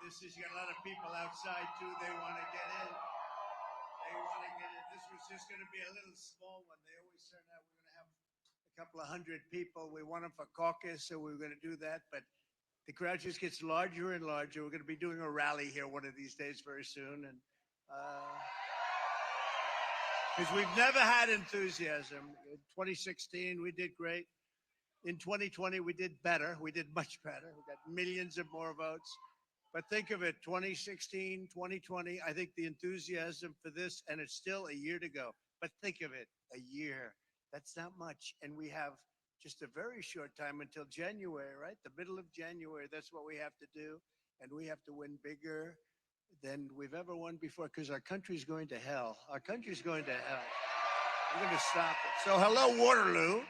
This is, you got a lot of people outside too. They want to get in. They want to get in. This was just going to be a little small one. They always turn out we're going to have a couple of hundred people. We want them for caucus, so we were going to do that. But the crowd just gets larger and larger. We're going to be doing a rally here one of these days very soon. And because we've never had enthusiasm. In 2016, we did great. In 2020, we did better. We did much better. We got millions of more votes. But think of it, 2016, 2020, I think the enthusiasm for this, and it's still a year to go, but think of it, a year. That's not much. And we have just a very short time until January, right? The middle of January, that's what we have to do. And we have to win bigger than we've ever won before, because our country's going to hell. Our country's going to hell. We're going to stop it. So hello, Waterloo.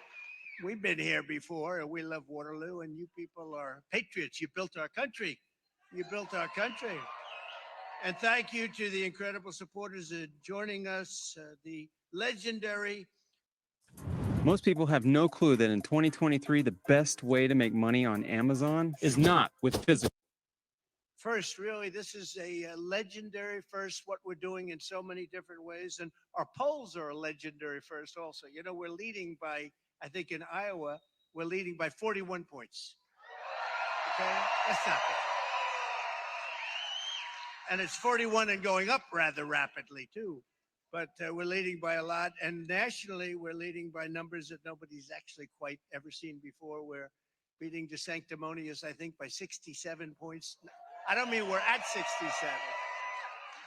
We've been here before, and we love Waterloo, and you people are patriots. You built our country. You built our country. And thank you to the incredible supporters joining us, the legendary. Most people have no clue that in 2023, the best way to make money on Amazon is not with physical. First, really, this is a legendary first, what we're doing in so many different ways. And our polls are a legendary first also. You know, we're leading by, I think in Iowa, we're leading by 41 points. Okay? That's not bad. And it's 41 and going up rather rapidly, too. But we're leading by a lot. And nationally, we're leading by numbers that nobody's actually quite ever seen before. We're beating DeSanctimonious, I think, by 67 points. I don't mean we're at 67.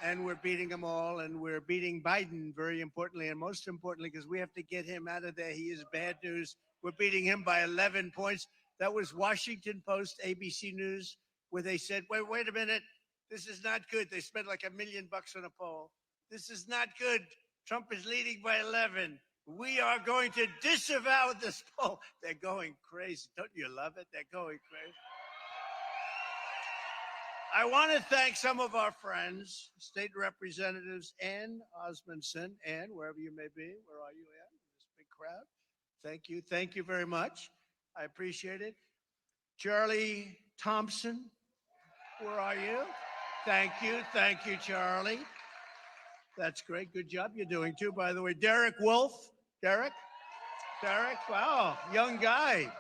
And we're beating them all. And we're beating Biden, very importantly. And most importantly, because we have to get him out of there. He is bad news. We're beating him by 11 points. That was Washington Post, ABC News, where they said, wait a minute. This is not good. They spent like $1 million on a poll. This is not good. Trump is leading by 11. We are going to disavow this poll. They're going crazy. Don't you love it? They're going crazy. I want to thank some of our friends, state representatives, Ann Osmondson. Ann, wherever you may be, where are you, Ann? This big crowd. Thank you. Thank you very much. I appreciate it. Charlie Thompson, where are you? Thank you. Thank you, Charlie. That's great. Good job you're doing, too, by the way. Derek Wolf. Derek? Wow, young guy.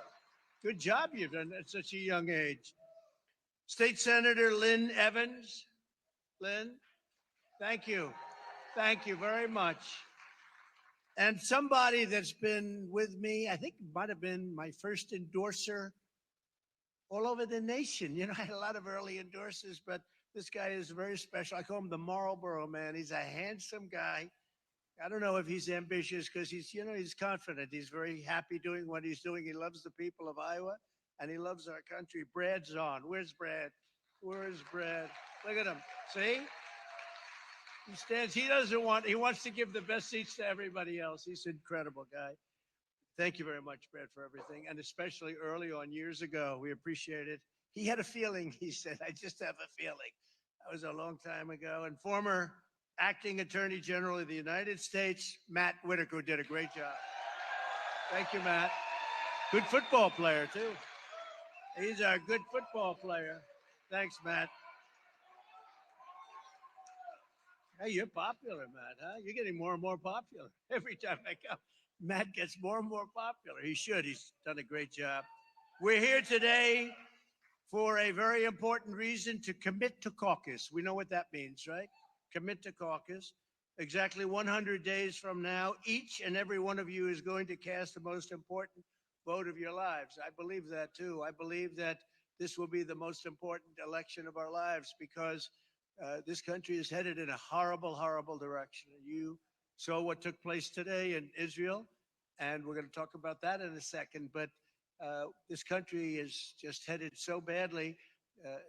Good job you've done at such a young age. State Senator Lynn Evans. Lynn, thank you. Thank you very much. And somebody that's been with me, I think it might have been my first endorser all over the nation. You know, I had a lot of early endorsers, but this guy is very special. I call him the Marlboro Man. He's a handsome guy. I don't know if he's ambitious because he's, you know, he's confident. He's very happy doing what he's doing. He loves the people of Iowa and he loves our country. Brad's on. Where's Brad? Where's Brad? Look at him. See? He stands. He wants to give the best seats to everybody else. He's an incredible guy. Thank you very much, Brad, for everything. And especially early on years ago, we appreciate it. He had a feeling, he said, I just have a feeling. That was a long time ago. And former acting attorney general of the United States, Matt Whitaker, did a great job. Thank you, Matt. Good football player, too. He's a good football player. Thanks, Matt. Hey, you're popular, Matt, huh? You're getting more and more popular. Every time I come, Matt gets more and more popular. He should. He's done a great job. We're here today for a very important reason, to commit to caucus. We know what that means, right? Commit to caucus. Exactly 100 days from now, each and every one of you is going to cast the most important vote of your lives. I believe that too. I believe that this will be the most important election of our lives because this country is headed in a horrible, horrible direction. You saw what took place today in Israel, and we're going to talk about that in a second. But this country is just headed so badly.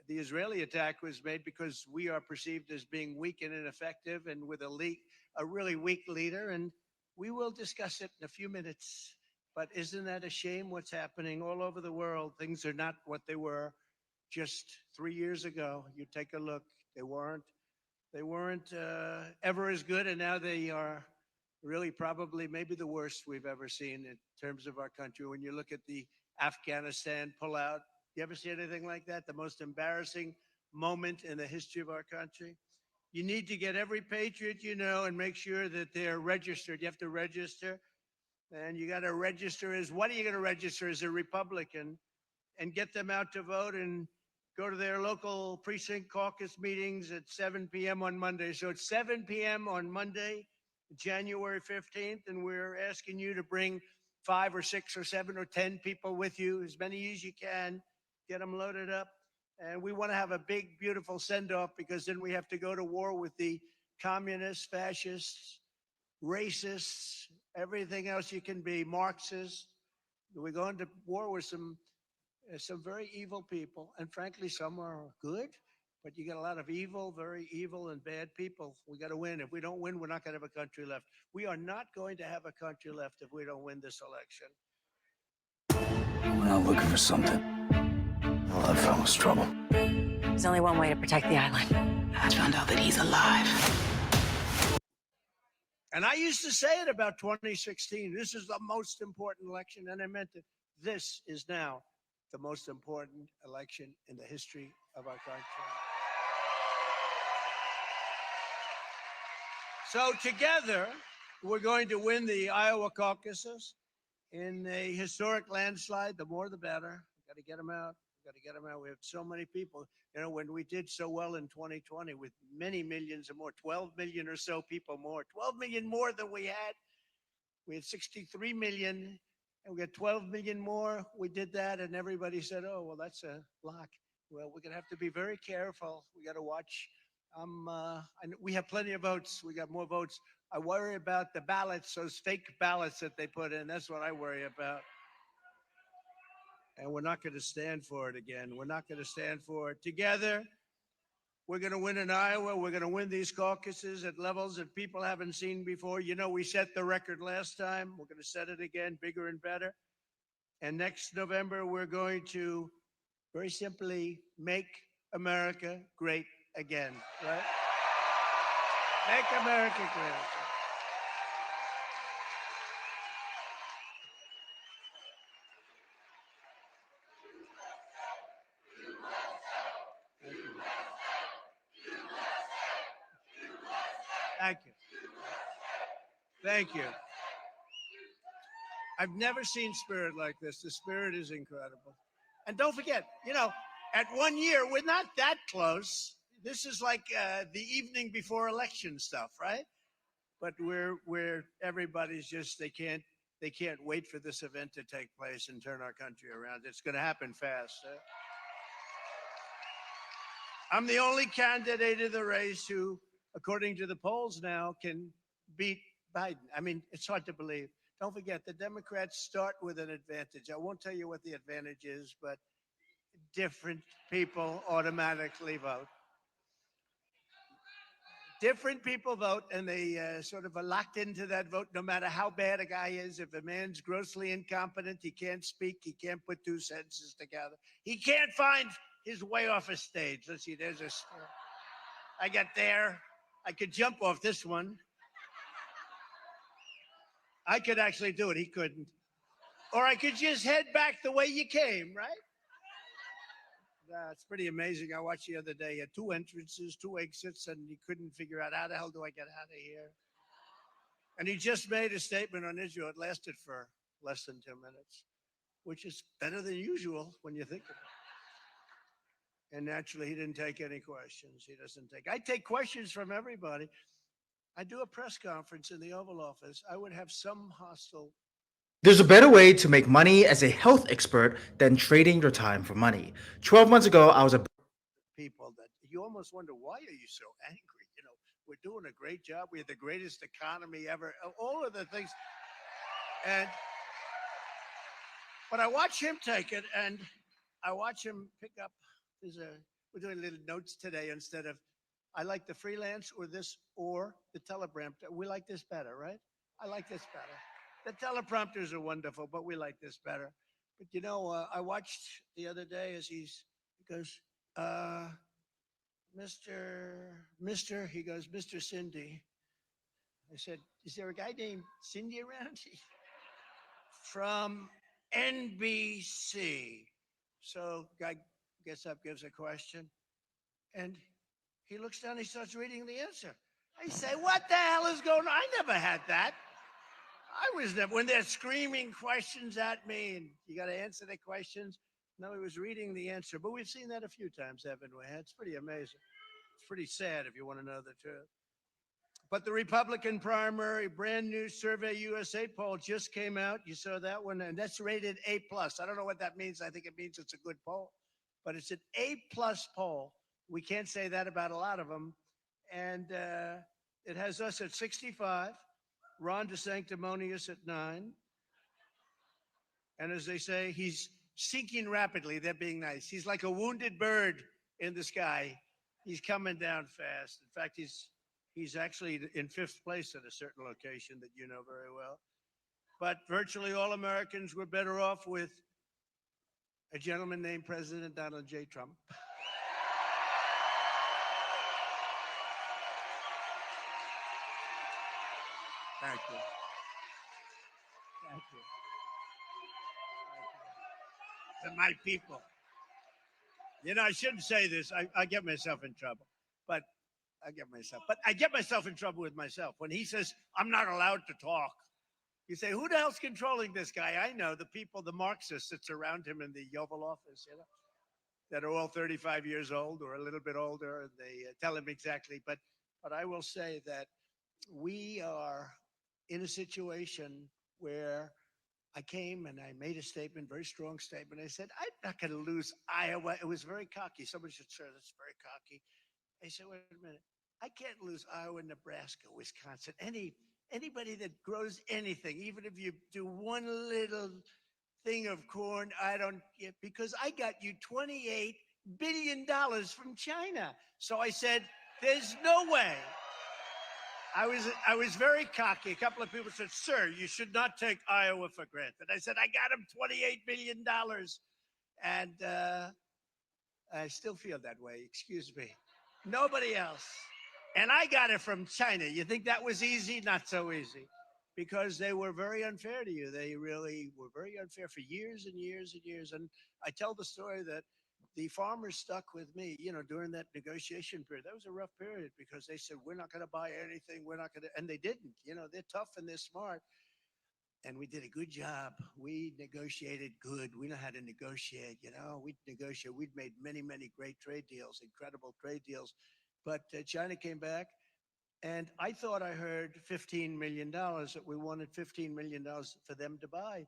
The Israeli attack was made because we are perceived as being weak and ineffective and with a really weak leader. And we will discuss it in a few minutes. But isn't that a shame what's happening all over the world? Things are not what they were just 3 years ago. You take a look. They weren't ever as good. And now they are really probably maybe the worst we've ever seen in terms of our country. When you look at the Afghanistan pullout, you ever see anything like that? The most embarrassing moment in the history of our country. You need to get every patriot you know and make sure that they're registered. You have to register, and you got to register as, what are you going to register as a Republican, and get them out to vote and go to their local precinct caucus meetings at 7 p.m. on Monday. So it's 7 p.m. on Monday, January 15th, and we're asking you to bring 5 or 6 or 7 or 10 people with you, as many as you can, get them loaded up. And we want to have a big, beautiful send-off, because then we have to go to war with the communists, fascists, racists, everything else you can be, Marxists. We're going to war with some very evil people, and frankly, some are good, but you got a lot of evil, very evil and bad people. We got to win. If we don't win, we're not going to have a country left. We are not going to have a country left if we don't win this election. We're not looking for something. All that fellow's trouble. There's only one way to protect the island. I found out that he's alive. And I used to say it about 2016. This is the most important election, and I meant it. This is now the most important election in the history of our country. So together, we're going to win the Iowa caucuses in a historic landslide. The more, the better. We've got to get them out. We've got to get them out. We have so many people. You know, when we did so well in 2020 with many millions or more, 12 million or so people more, 12 million more than we had. We had 63 million. And we got 12 million more. We did that, and everybody said, oh, well, that's a lock. Well, we're going to have to be very careful. We got to watch. We have plenty of votes. We got more votes. I worry about the ballots, those fake ballots that they put in. That's what I worry about. And we're not going to stand for it again. We're not going to stand for it. Together, we're going to win in Iowa. We're going to win these caucuses at levels that people haven't seen before. You know, we set the record last time. We're going to set it again, bigger and better. And next November, we're going to very simply make America great again, right? Make America great again. Thank you. Thank you. I've never seen spirit like this. The spirit is incredible. And don't forget, you know, at 1 year, we're not that close. This is like the evening before election stuff, right? But we're everybody's just, they can't wait for this event to take place and turn our country around. It's going to happen fast. I'm the only candidate in the race who, according to the polls now, can beat Biden. I mean, it's hard to believe. Don't forget, the Democrats start with an advantage. I won't tell you what the advantage is, but different people automatically vote. Different people vote, and they sort of are locked into that vote no matter how bad a guy is. If a man's grossly incompetent, he can't speak, he can't put two sentences together, he can't find his way off a stage. Let's see, there's a... I got there. I could jump off this one. I could actually do it. He couldn't. Or I could just head back the way you came, right? It's pretty amazing. I watched the other day. He had 2 entrances, 2 exits, and he couldn't figure out how the hell do I get out of here. And he just made a statement on Israel. It lasted for less than 2 minutes, which is better than usual when you think of it. And naturally, he didn't take any questions. He doesn't take. I take questions from everybody. I do a press conference in the Oval Office. I would have some hostile. There's a better way to make money as a health expert than trading your time for money. 12 months ago, I was a people that you almost wonder, why are you so angry? You know, we're doing a great job. We have the greatest economy ever. All of the things. But I watch him take it, and I watch him pick up. We're doing little notes today instead of, I like the freelance or the teleprompter. We like this better, right? I like this better. The teleprompters are wonderful, but we like this better. But you know, I watched the other day as he goes, he goes, Mr. Cindy. I said, is there a guy named Cindy around? From NBC. So guy gets up, gives a question. And he looks down, he starts reading the answer. I say, what the hell is going on? I never had that. I was never, when they're screaming questions at me and you got to answer the questions. No, he was reading the answer. But we've seen that a few times, haven't we? It's pretty amazing. It's pretty sad if you want to know the truth. But the Republican primary, brand new Survey USA poll just came out. You saw that one, and that's rated A+. I don't know what that means. I think it means it's a good poll, but it's an A+ poll. We can't say that about a lot of them. And it has us at 65, Ron DeSanctimonious at 9. And as they say, he's sinking rapidly. They're being nice. He's like a wounded bird in the sky. He's coming down fast. In fact, he's actually in 5th place at a certain location that you know very well. But virtually all Americans were better off with a gentleman named President Donald J. Trump. Thank you. Thank you. To my people. You know, I shouldn't say this. I get myself in trouble, but I get myself in trouble with myself. When he says, I'm not allowed to talk, you say, who the hell's controlling this guy? I know the people, the Marxists that surround him in the Oval Office, you know, that are all 35 years old or a little bit older, and they tell him exactly. But I will say that we are in a situation where I came and I made a statement, very strong statement. I said, I'm not going to lose Iowa. It was very cocky. Somebody said, sir, that's very cocky. I said, wait a minute. I can't lose Iowa, Nebraska, Wisconsin, anybody that grows anything, even if you do one little thing of corn, I don't get, because I got you $28 billion from China. So I said, there's no way. I was very cocky. A couple of people said, sir, you should not take Iowa for granted. I said, I got him $28 billion. And I still feel that way, excuse me. Nobody else. And I got it from China. You think that was easy? Not so easy. Because they were very unfair to you. They really were very unfair for years and years and years. And I tell the story that the farmers stuck with me, you know, during that negotiation period. That was a rough period because they said, we're not going to buy anything. We're not going to, and they didn't. You know, they're tough and they're smart. And we did a good job. We negotiated good. We know how to negotiate, you know. We negotiate. We'd made many, many great trade deals, incredible trade deals. But China came back, and I thought I heard $15 million, that we wanted $15 million for them to buy.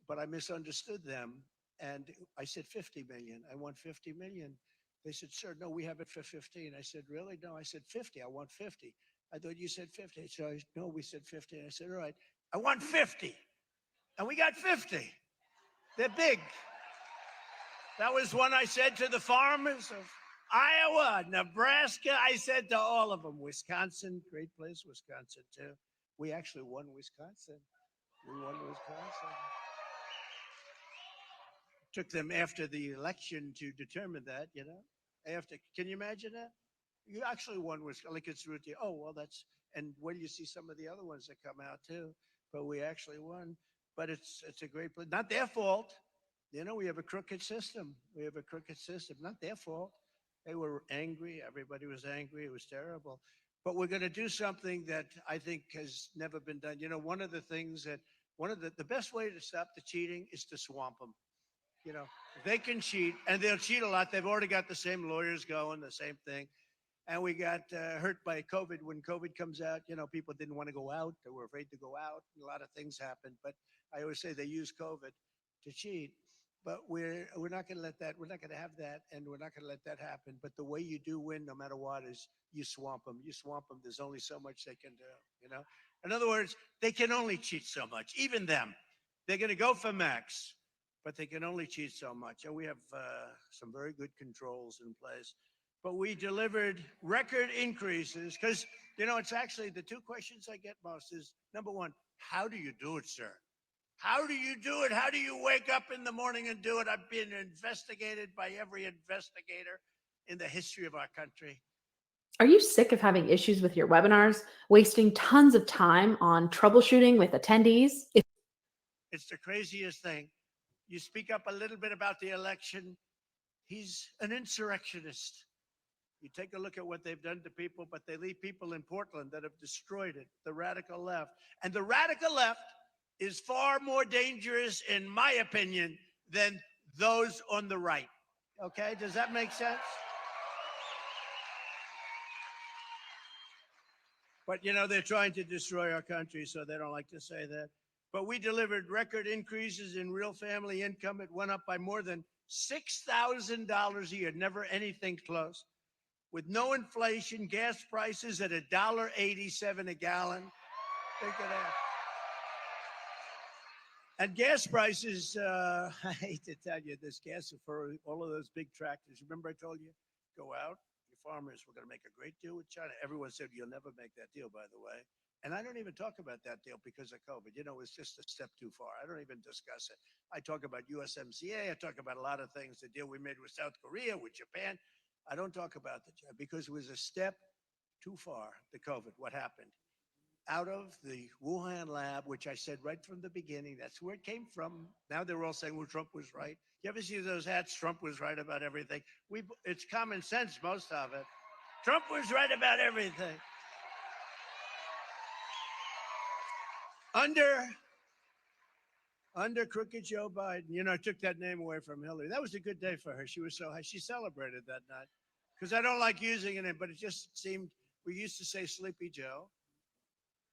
But I misunderstood them. And I said 50 million. I want 50 million. They said, sir, no, we have it for 15. I said, really? No, I said 50. I want 50. I thought you said 50. So no, we said 50. I said, all right, I want 50. And we got 50. They're big. That was one I said to the farmers of Iowa, Nebraska. I said to all of them, Wisconsin, great place, Wisconsin too. We actually won Wisconsin. We won Wisconsin. Took them after the election to determine that, you know. Can you imagine that? You actually won Wisconsin, like it's routine. Oh, well, that's, and when you see some of the other ones that come out too, but we actually won. But it's a great place. Not their fault. You know, we have a crooked system. Not their fault. They were angry. Everybody was angry. It was terrible. But we're going to do something that I think has never been done. You know, one of the things that, the best way to stop the cheating is to swamp them. You know, they can cheat, and they'll cheat a lot. They've already got the same lawyers going, the same thing. And we got hurt by COVID. When COVID comes out, you know, people didn't want to go out. They were afraid to go out. A lot of things happened. But I always say they use COVID to cheat. But we're not going to let that. We're not going to have that, and we're not going to let that happen. But the way you do win, no matter what, is you swamp them. You swamp them. There's only so much they can do. You know, in other words, they can only cheat so much. Even them, they're going to go for max, but they can only cheat so much. And we have some very good controls in place. But we delivered record increases because, you know, it's actually the two questions I get most is, number one, how do you do it, sir? How do you do it? How do you wake up in the morning and do it? I've been investigated by every investigator in the history of our country. Are you sick of having issues with your webinars, wasting tons of time on troubleshooting with attendees? It's the craziest thing. You speak up a little bit about the election. He's an insurrectionist. You take a look at what they've done to people, but they leave people in Portland that have destroyed it, the radical left. And the radical left is far more dangerous, in my opinion, than those on the right. Okay, does that make sense? But, you know, they're trying to destroy our country, so they don't like to say that. But we delivered record increases in real family income. It went up by more than $6,000 a year, never anything close. With no inflation, gas prices at $1.87 a gallon. Think of that. And gas prices, I hate to tell you this, gas for all of those big tractors. Remember I told you, go out, your farmers, we're going to make a great deal with China. Everyone said, you'll never make that deal, by the way. And I don't even talk about that deal because of COVID. You know, it's just a step too far. I don't even discuss it. I talk about USMCA. I talk about a lot of things, the deal we made with South Korea, with Japan. I don't talk about the job because it was a step too far, the COVID, what happened. Out of the Wuhan lab, which I said right from the beginning, that's where it came from. Now they're all saying, well, Trump was right. You ever see those hats? Trump was right about everything. It's common sense, most of it. Trump was right about everything. Under crooked Joe Biden, you know, I took that name away from Hillary. That was a good day for her. She was so high. She celebrated that night. Because I don't like using it, but it just seemed, we used to say Sleepy Joe,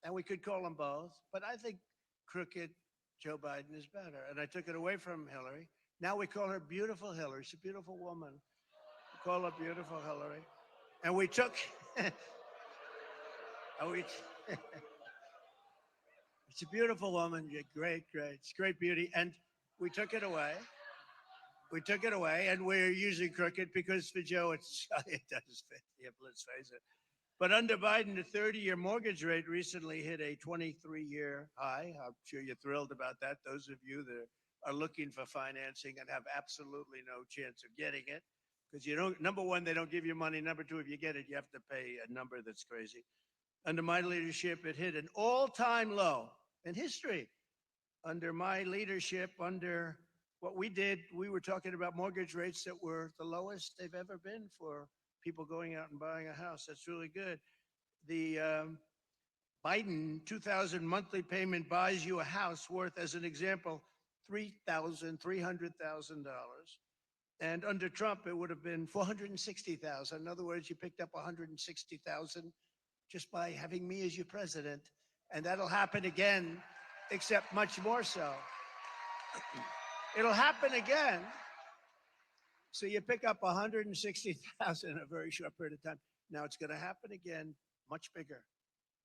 and we could call them both. But I think crooked Joe Biden is better. And I took it away from Hillary. Now we call her Beautiful Hillary. She's a beautiful woman. We call her Beautiful Hillary. And we took, it's a beautiful woman. You're great. It's great beauty. And we took it away. And we're using crooked because for Joe, it does fit. Yeah, let's face it. But under Biden, the 30-year mortgage rate recently hit a 23-year high. I'm sure you're thrilled about that. Those of you that are looking for financing and have absolutely no chance of getting it. Because you don't, number one, they don't give you money. Number two, if you get it, you have to pay a number that's crazy. Under my leadership, it hit an all-time low in history. Under my leadership, under what we did, we were talking about mortgage rates that were the lowest they've ever been for people going out and buying a house. That's really good. The Biden 2,000 monthly payment buys you a house worth, as an example, $300,000. And under Trump, it would have been $460,000. In other words, you picked up $160,000 just by having me as your president. And that'll happen again, except much more so. It'll happen again. So you pick up $160,000 in a very short period of time. Now it's going to happen again, much bigger,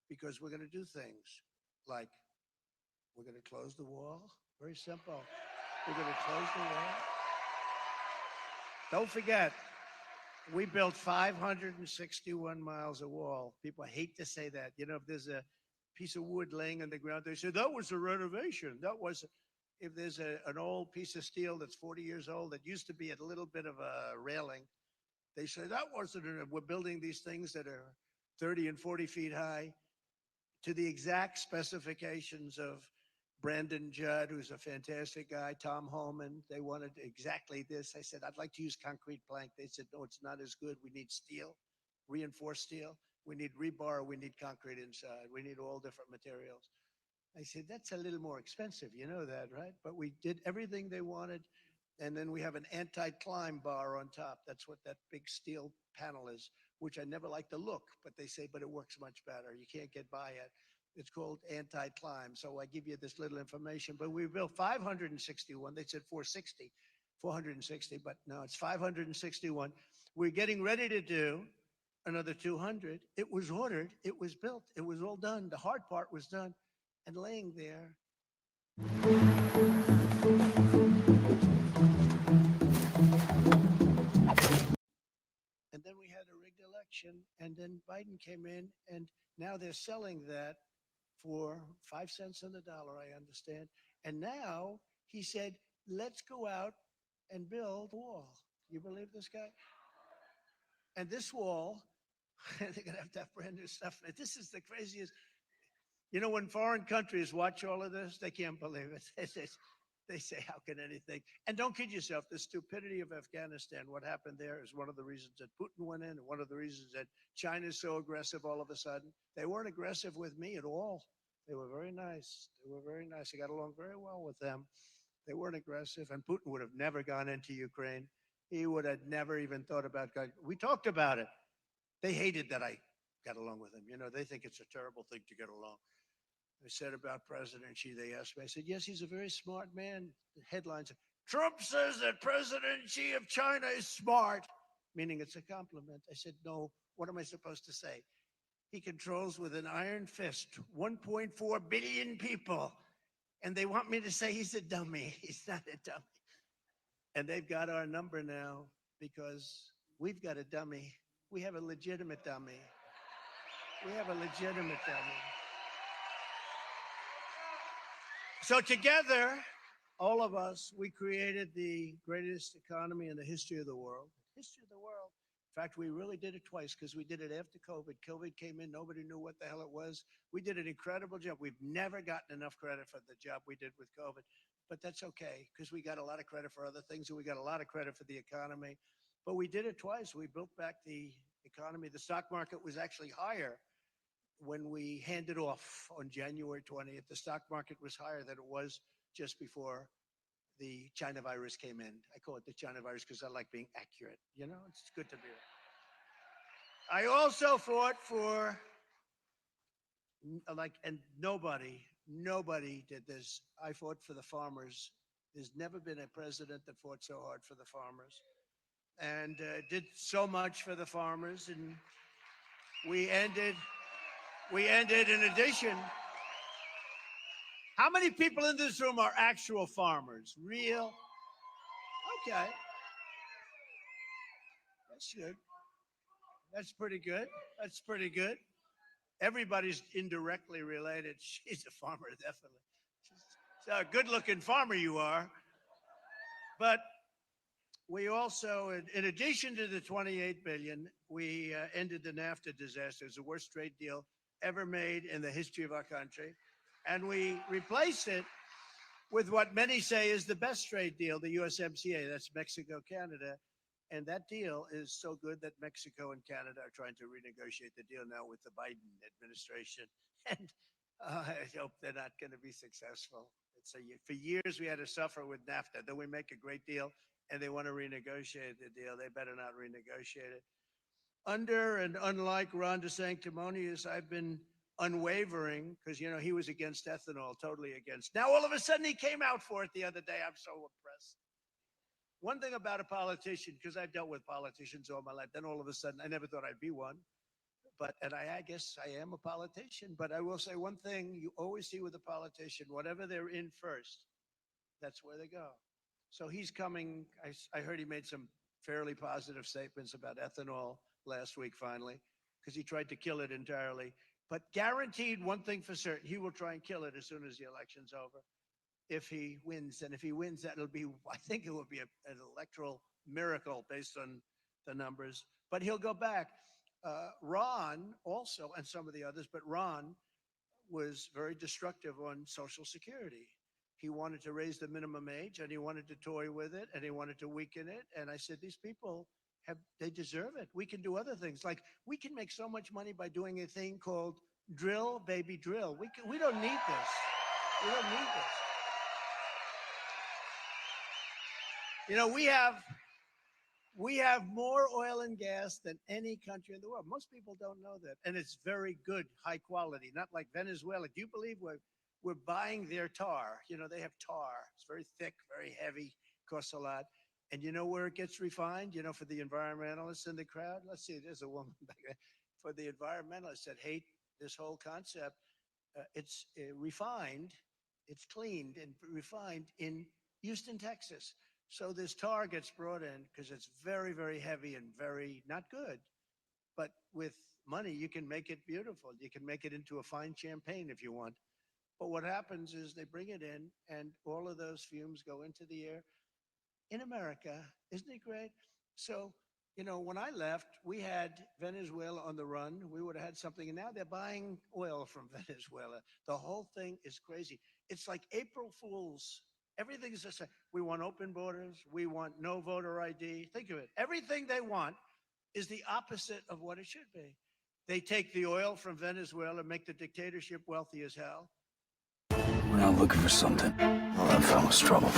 because we're going to do things like we're going to close the wall. Very simple. We're going to close the wall. Don't forget, we built 561 miles of wall. People hate to say that. You know, if there's a piece of wood laying on the ground, they say, that was a renovation. That was, if there's an old piece of steel that's 40 years old that used to be a little bit of a railing, they say, that wasn't, we're building these things that are 30 and 40 feet high to the exact specifications of Brandon Judd, who's a fantastic guy, Tom Holman. They wanted exactly this. I said, I'd like to use concrete plank. They said, no, it's not as good. We need steel, reinforced steel. We need rebar. We need concrete inside. We need all different materials. I said, that's a little more expensive. You know that, right? But we did everything they wanted. And then we have an anti-climb bar on top. That's what that big steel panel is, which I never like the look, but they say, but it works much better. You can't get by it. It's called anti-climb. So I give you this little information, but we built 561. They said 460, but no, it's 561. We're getting ready to do another 200. It was ordered. It was built. It was all done. The hard part was done and laying there. And then we had a rigged election, and then Biden came in, and now they're selling that for 5 cents on the dollar, I understand. And now he said, let's go out and build a wall. You believe this guy? And this wall, they're going to have brand new stuff. This is the craziest. You know, when foreign countries watch all of this, they can't believe it. They say, how can anything? And don't kid yourself, the stupidity of Afghanistan, what happened there is one of the reasons that Putin went in, and one of the reasons that China is so aggressive all of a sudden. They weren't aggressive with me at all. They were very nice. They were very nice. I got along very well with them. They weren't aggressive, and Putin would have never gone into Ukraine. He would have never even thought about going. We talked about it. They hated that I got along with him. You know, they think it's a terrible thing to get along. I said about President Xi, they asked me, I said, yes, he's a very smart man. The headlines, Trump says that President Xi of China is smart, meaning it's a compliment. I said, no, what am I supposed to say? He controls with an iron fist 1.4 billion people. And they want me to say he's a dummy. He's not a dummy. And they've got our number now because we've got a dummy. We have a legitimate dummy. We have a legitimate dummy. So together, all of us, we created the greatest economy in the history of the world. History of the world. In fact, we really did it twice because we did it after COVID. COVID came in, nobody knew what the hell it was. We did an incredible job. We've never gotten enough credit for the job we did with COVID, but that's okay because we got a lot of credit for other things and we got a lot of credit for the economy. But we did it twice. We built back the economy. The stock market was actually higher when we handed off on January 20th. The stock market was higher than it was just before the China virus came in. I call it the China virus because I like being accurate. You know, it's good to be. I also fought for, and nobody did this. I fought for the farmers. There's never been a president that fought so hard for the farmers and did so much for the farmers. And we ended in addition. How many people in this room are actual farmers? Real? Okay. That's good. That's pretty good. That's pretty good. Everybody's indirectly related. She's a farmer, definitely. She's a good-looking farmer you are. But we also, in addition to the 28 billion, we ended the NAFTA disaster. It's the worst trade deal ever made in the history of our country. And we replaced it with what many say is the best trade deal, the USMCA. That's Mexico, Canada. And that deal is so good that Mexico and Canada are trying to renegotiate the deal now with the Biden administration. And I hope they're not going to be successful. For years, we had to suffer with NAFTA. Then we make a great deal, and they want to renegotiate the deal. They better not renegotiate it. Under and unlike Ron DeSanctimonious, I've been unwavering because, you know, he was against ethanol, totally against. Now, all of a sudden, he came out for it the other day. I'm so impressed. One thing about a politician, because I've dealt with politicians all my life, then all of a sudden, I never thought I'd be one. And I guess I am a politician. But I will say one thing you always see with a politician, whatever they're in first, that's where they go. So he's coming. I heard he made some fairly positive statements about ethanol last week, finally, because he tried to kill it entirely. But guaranteed one thing for certain, he will try and kill it as soon as the election's over. If he wins, and if he wins, that'll be, I think it will be an electoral miracle based on the numbers. But he'll go back. Ron also, and some of the others, but Ron was very destructive on Social Security. He wanted to raise the minimum age, and he wanted to toy with it, and he wanted to weaken it. And I said, these people they deserve it. We can do other things. Like, we can make so much money by doing a thing called drill, baby, drill. We don't need this. We don't need this. You know, we have more oil and gas than any country in the world. Most people don't know that. And it's very good, high quality, not like Venezuela. Do you believe we're buying their tar? You know, they have tar. It's very thick, very heavy, costs a lot. And you know where it gets refined? You know, for the environmentalists in the crowd? Let's see, there's a woman back there. For the environmentalists that hate this whole concept, it's refined, it's cleaned and refined in Houston, Texas. So this tar gets brought in because it's very, very heavy and very not good. But with money, you can make it beautiful. You can make it into a fine champagne if you want. But what happens is they bring it in and all of those fumes go into the air. In America, isn't it great? So, you know, when I left, we had Venezuela on the run. We would have had something, and now they're buying oil from Venezuela. The whole thing is crazy. It's like April Fool's Everything's the same. We want open borders. We want no voter ID. Think of it. Everything they want is the opposite of what it should be. They take the oil from Venezuela, make the dictatorship wealthy as hell. Went out looking for something. All I found was trouble.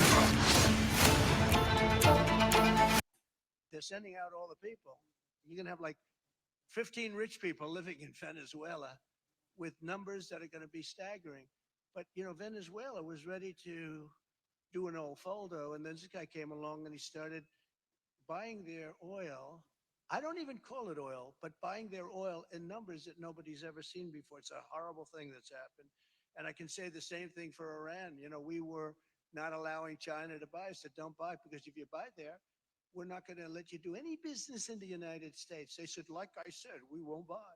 They're sending out all the people. You're going to have like 15 rich people living in Venezuela with numbers that are going to be staggering. But, you know, Venezuela was ready to do an old foldo. And then this guy came along and he started buying their oil. I don't even call it oil, but buying their oil in numbers that nobody's ever seen before. It's a horrible thing that's happened. And I can say the same thing for Iran. You know, we were not allowing China to buy. I said, don't buy, because if you buy there, we're not going to let you do any business in the United States. They said, like I said, we won't buy.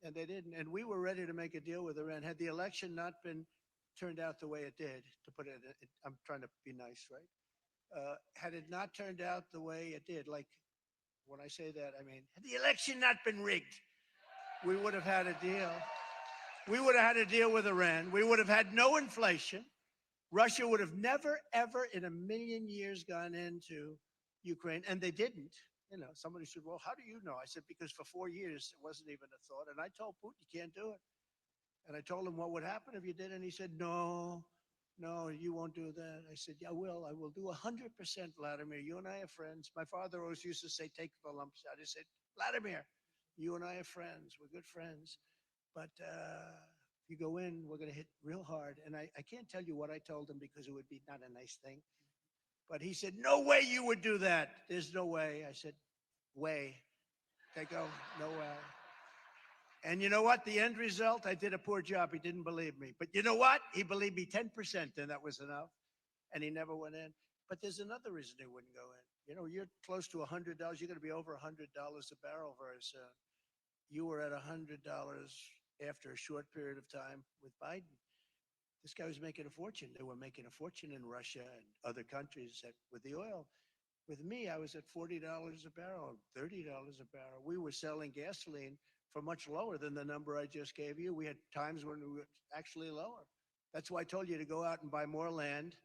And they didn't. And we were ready to make a deal with Iran. Had the election not been turned out the way it did, to put it, I'm trying to be nice, right? Had it not turned out the way it did, like when I say that, I mean, had the election not been rigged, we would have had a deal. We would have had a deal with Iran. We would have had no inflation. Russia would have never, ever in a million years gone into Ukraine, and they didn't. You know, somebody said, well, how do you know? I said, because for 4 years, it wasn't even a thought. And I told Putin, you can't do it. And I told him what would happen if you did. And he said, no, you won't do that. I said, yeah, I will. I will do 100%, Vladimir. You and I are friends. My father always used to say, take the lumps out. He said, Vladimir, you and I are friends. We're good friends. But if you go in, we're going to hit real hard. And I can't tell you what I told him because it would be not a nice thing. But he said, no way you would do that. There's no way. I said, way. They go, no way. And you know what? The end result, I did a poor job. He didn't believe me. But you know what? He believed me 10%, and that was enough. And he never went in. But there's another reason he wouldn't go in. You know, you're close to $100. You're going to be over $100 a barrel very soon. You were at $100 after a short period of time with Biden. This guy was making a fortune. They were making a fortune in Russia and other countries with the oil. With me, I was at $40 a barrel, $30 a barrel. We were selling gasoline for much lower than the number I just gave you. We had times when we were actually lower. That's why I told you to go out and buy more land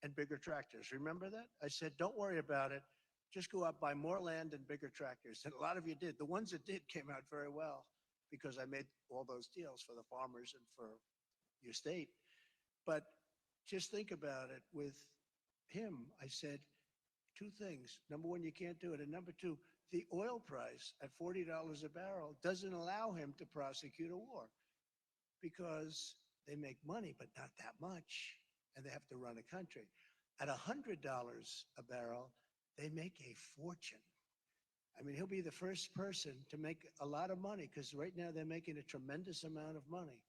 and bigger tractors. Remember that? I said, don't worry about it. Just go out, buy more land and bigger tractors. And a lot of you did. The ones that did came out very well because I made all those deals for the farmers and for your state. But just think about it. With him, I said two things. Number one, you can't do it. And number two, the oil price at $40 a barrel doesn't allow him to prosecute a war because they make money, but not that much. And they have to run a country. At $100 a barrel, they make a fortune. I mean, he'll be the first person to make a lot of money because right now they're making a tremendous amount of money.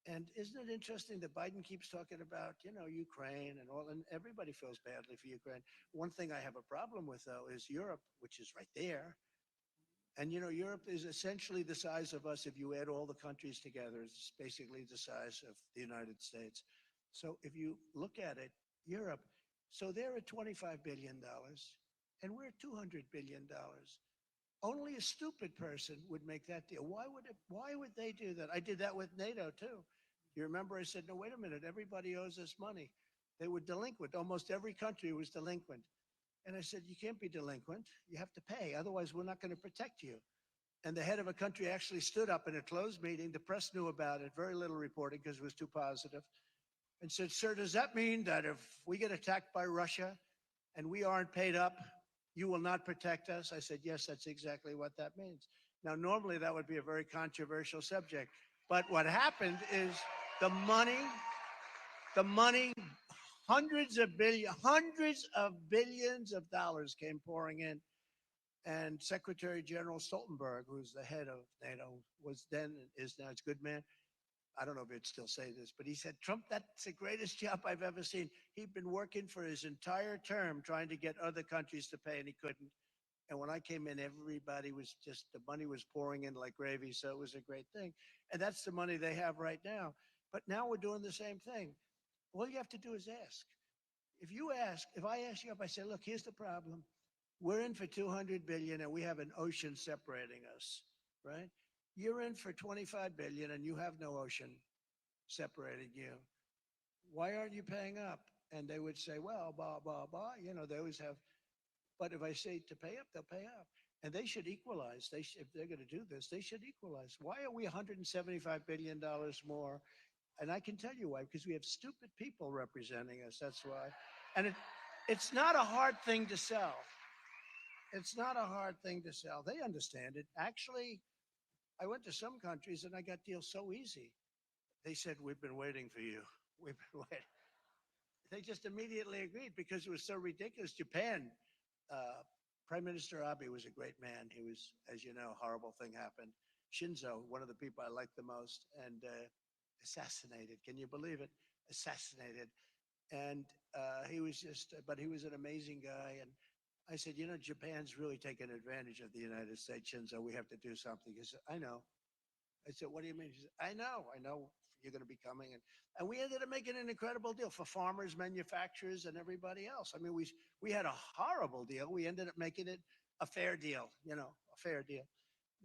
And isn't it interesting that Biden keeps talking about, you know, Ukraine and all, and everybody feels badly for Ukraine. One thing I have a problem with, though, is Europe, which is right there. And, you know, Europe is essentially the size of us. If you add all the countries together, it's basically the size of the United States. So if you look at it, Europe, so they're at $25 billion and we're at $200 billion. Only a stupid person would make that deal. Why would they do that? I did that with NATO too. You remember I said, no, wait a minute, everybody owes us money. They were delinquent. Almost every country was delinquent. And I said, you can't be delinquent. You have to pay. Otherwise, we're not going to protect you. And the head of a country actually stood up in a closed meeting. The press knew about it, very little reporting because it was too positive, and said, sir, does that mean that if we get attacked by Russia and we aren't paid up, you will not protect us? I said, yes, that's exactly what that means. Now, normally that would be a very controversial subject. But what happened is the money, hundreds of billions of dollars came pouring in. And Secretary General Stoltenberg, who's the head of NATO, was then, is now, it's a good man. I don't know if he'd still say this, but he said, Trump, that's the greatest job I've ever seen. He'd been working for his entire term trying to get other countries to pay, and he couldn't. And when I came in, everybody was just, the money was pouring in like gravy, so it was a great thing. And that's the money they have right now. But now we're doing the same thing. All you have to do is ask. If I ask you up, I say, look, here's the problem. We're in for 200 billion and we have an ocean separating us, right? You're in for 25 billion and you have no ocean separating you. Why aren't you paying up? And they would say, well, blah, blah, blah. They always have, but if I say to pay up, they'll pay up. And they should equalize. If they're going to do this, they should equalize. Why are we $175 billion more? And I can tell you why, because we have stupid people representing us. That's why. And it's not a hard thing to sell. It's not a hard thing to sell. They understand it. Actually, I went to some countries and I got deals so easy. They said, we've been waiting for you. We've been waiting. They just immediately agreed because it was so ridiculous. Japan, Prime Minister Abe was a great man. He was, as you know, a horrible thing happened. Shinzo, one of the people I liked the most, and assassinated. Can you believe it? Assassinated. And he was just, but he was an amazing guy. And I said, Japan's really taken advantage of the United States, Shinzo. We have to do something. He said, I know. I said, what do you mean? He said, I know you're going to be coming. And we ended up making an incredible deal for farmers, manufacturers, and everybody else. I mean, we had a horrible deal. We ended up making it a fair deal, a fair deal.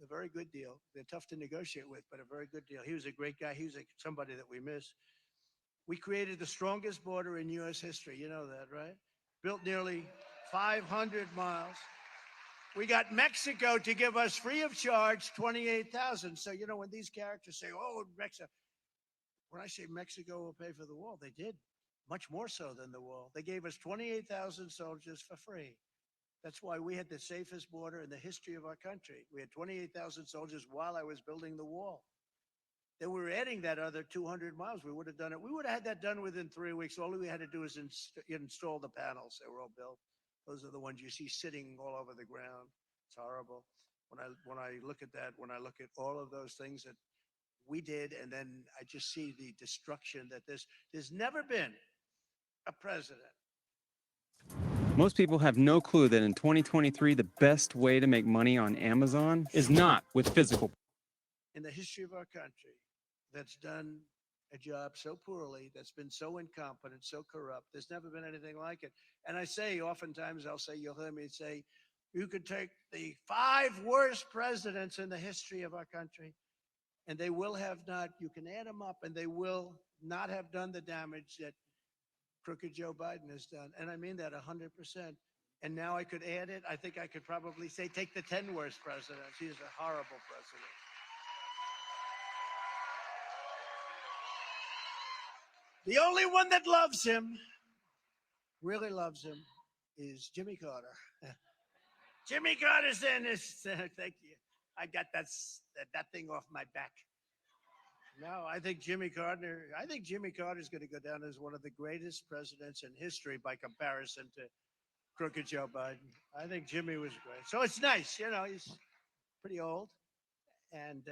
A very good deal. They're tough to negotiate with, but a very good deal. He was a great guy. He was somebody that we miss. We created the strongest border in U.S. history. You know that, right? Built nearly 500 miles. We got Mexico to give us free of charge 28,000. So, when these characters say, oh, Mexico, when I say Mexico will pay for the wall, they did much more so than the wall. They gave us 28,000 soldiers for free. That's why we had the safest border in the history of our country. We had 28,000 soldiers while I was building the wall. Then we were adding that other 200 miles. We would have done it. We would have had that done within 3 weeks. All we had to do is install the panels. They were all built. Those are the ones you see sitting all over the ground. It's horrible. When I look at that, when I look at all of those things that we did, and then I just see the destruction that there's never been a president. Most people have no clue that in 2023, the best way to make money on Amazon is not with physical. In the history of our country, that's done a job so poorly, that's been so incompetent, so corrupt. There's never been anything like it. And I say, oftentimes I'll say, you'll hear me say, you could take the 5 worst presidents in the history of our country, and they will have not, you can add them up, and they will not have done the damage that crooked Joe Biden has done. And I mean that 100%. And now I could add it. I think I could probably say, take the 10 worst presidents. He's a horrible president. The only one that loves him, really loves him, is Jimmy Carter. Jimmy Carter's in this. Thank you. I got that thing off my back. No, I think Jimmy Carter is going to go down as one of the greatest presidents in history by comparison to crooked Joe Biden. I think Jimmy was great. So it's nice, he's pretty old. And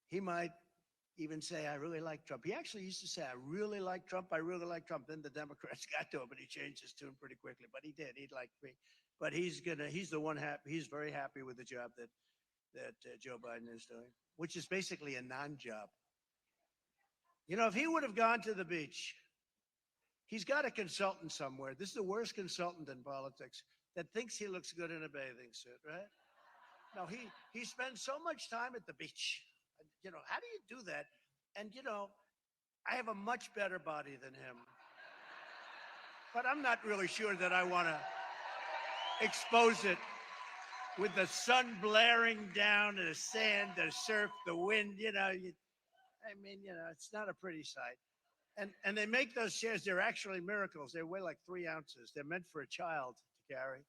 he might even say, I really like Trump. He actually used to say, I really like Trump. I really like Trump. Then the Democrats got to him, but he changed his tune pretty quickly. But he did. He'd like me. But he's the one happy. He's very happy with the job that Joe Biden is doing, which is basically a non-job. If he would have gone to the beach, he's got a consultant somewhere. This is the worst consultant in politics that thinks he looks good in a bathing suit, right? No, he spends so much time at the beach. How do you do that? And, I have a much better body than him. But I'm not really sure that I want to expose it with the sun blaring down, the sand, the surf, the wind, it's not a pretty sight. And they make those chairs, they're actually miracles. They weigh like 3 ounces. They're meant for a child to carry.